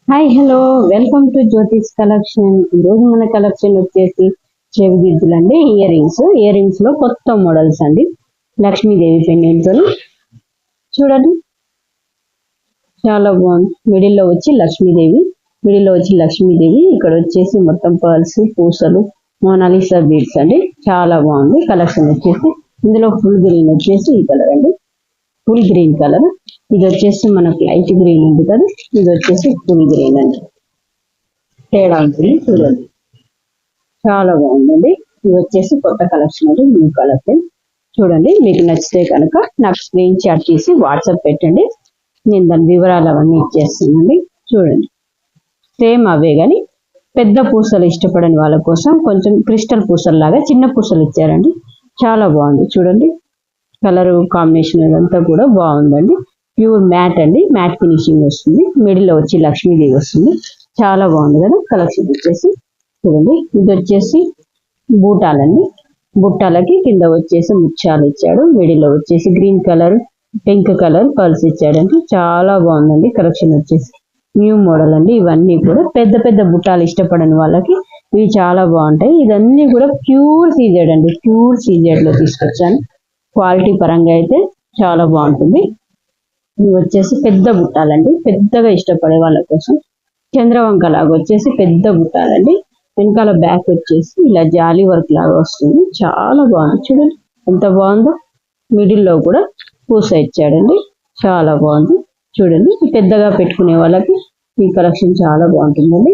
Hi hello welcome to Jyothish collection. ఈరోజు మన collection వచ్చేసి చెవి గిద్దులు అండి. ఇయర్ రింగ్స్ లో కొత్త మోడల్స్ అండి. లక్ష్మీదేవి పెండెంట్ చూడండి, చాలా బాగుంది. మిడిల్లో వచ్చి లక్ష్మీదేవి ఇక్కడ వచ్చేసి మొత్తం పర్ల్స్, పూసలు, మోనాలిసా బీడ్స్ అండి. చాలా బాగుంది కలెక్షన్ వచ్చేసి. ఇందులో ఫుల్ గ్రీన్ వచ్చేసి ఈ కలర్ అండి, ఫుల్ గ్రీన్ కలర్. ఇది వచ్చేసి మనకు లైట్ గ్రీన్ ఉంది కదా, ఇది వచ్చేసి ఫుల్ గ్రీన్ అండి. తేడా ఉంటుంది చూడండి, చాలా బాగుందండి. ఇది వచ్చేసి కొత్త కలెక్షన్ అండి, న్యూ కలెక్షన్. చూడండి, మీకు నచ్చితే కనుక నాకు స్క్రీన్ షాట్ తీసి వాట్సాప్ పెట్టండి, నేను దాని వివరాలు అవన్నీ ఇచ్చేస్తానండి. చూడండి, సేమ్ అవే కానీ పెద్ద పూసలు ఇష్టపడని వాళ్ళ కోసం కొంచెం క్రిస్టల్ పూసలు లాగా చిన్న పూసలు ఇచ్చారండి. చాలా బాగుంది చూడండి, కలర్ కాంబినేషన్ ఇదంతా కూడా బాగుందండి. ప్యూర్ మ్యాట్ అండి, మ్యాట్ ఫినిషింగ్ వస్తుంది. మిడిల్లో వచ్చి లక్ష్మీదేవి వస్తుంది. చాలా బాగుంది కదా కలెక్షన్ వచ్చేసి. చూడండి, ఇది వచ్చేసి బూటాలండి. బుట్టాలకి కింద వచ్చేసి ముత్యాలు ఇచ్చాడు. మిడిల్లో వచ్చేసి green colour, pink colour pearls ఇచ్చాడండి. చాలా బాగుందండి కలెక్షన్ వచ్చేసి. న్యూ మోడల్ అండి. ఇవన్నీ కూడా పెద్ద పెద్ద బుట్టాలు ఇష్టపడని వాళ్ళకి ఇవి చాలా బాగుంటాయి. ఇదన్నీ కూడా ప్యూర్ సీజెడ్ అండి, ప్యూర్ సీజెడ్ లో తీసుకొచ్చాను. క్వాలిటీ పరంగా అయితే చాలా బాగుంటుంది. ఇవి వచ్చేసి పెద్ద బుట్టాలండి, పెద్దగా ఇష్టపడే వాళ్ళ కోసం. చంద్రవంక లాగా వచ్చేసి పెద్ద బుట్టాలండి. వెనకాల బ్యాక్ వచ్చేసి ఇలా జాలీ వర్క్ లాగా వస్తుంది. చాలా బాగుంది చూడండి, ఎంత బాగుందో. మిడిల్లో కూడా పూస ఇచ్చాడండి, చాలా బాగుంది చూడండి. పెద్దగా పెట్టుకునే వాళ్ళకి ఈ కలెక్షన్ చాలా బాగుంటుందండి.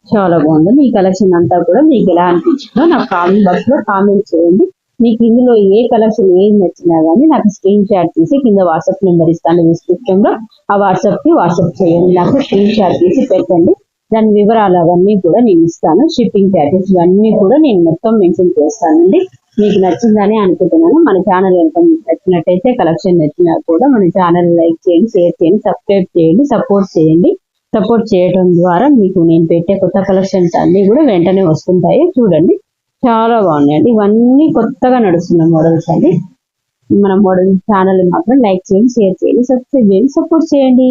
చాలా బాగుందండి. ఈ కలెక్షన్ అంతా కూడా మీకు ఎలా అనిపించిందో నాకు కామెంట్ బాక్స్ లో కామెంట్ చేయండి. మీకు ఇందులో ఏ కలెక్షన్ ఏది నచ్చినా కానీ నాకు స్క్రీన్ షాట్ తీసి కింద వాట్సాప్ నెంబర్ ఇస్తాను డిస్క్రిప్షన్ లో, ఆ వాట్సాప్ చేయండి. నాకు స్క్రీన్ షాట్ తీసి పెట్టండి, దాని వివరాలు అవన్నీ కూడా నేను ఇస్తాను. షిప్పింగ్ చార్జెస్ ఇవన్నీ కూడా నేను మొత్తం మెన్షన్ చేస్తానండి. మీకు నచ్చిందని అనుకుంటున్నాను. మన ఛానల్ ఎంత నచ్చినట్టయితే కలెక్షన్ నచ్చినా కూడా మన ఛానల్ లైక్ చేయండి, షేర్ చేయండి, సబ్స్క్రైబ్ చేయండి, సపోర్ట్ చేయండి. సపోర్ట్ చేయడం ద్వారా మీకు నేను పెట్టే కొత్త కలెక్షన్స్ అన్నీ కూడా వెంటనే వస్తుంటాయి. చూడండి, చాలా బాగున్నాయండి. ఇవన్నీ కొత్తగా నడుస్తున్న మోడల్స్ అండి. మన మోడల్ ఛానల్ మాత్రం లైక్ చేయండి, షేర్ చేయండి, సబ్స్క్రైబ్ చేయండి, సపోర్ట్ చేయండి.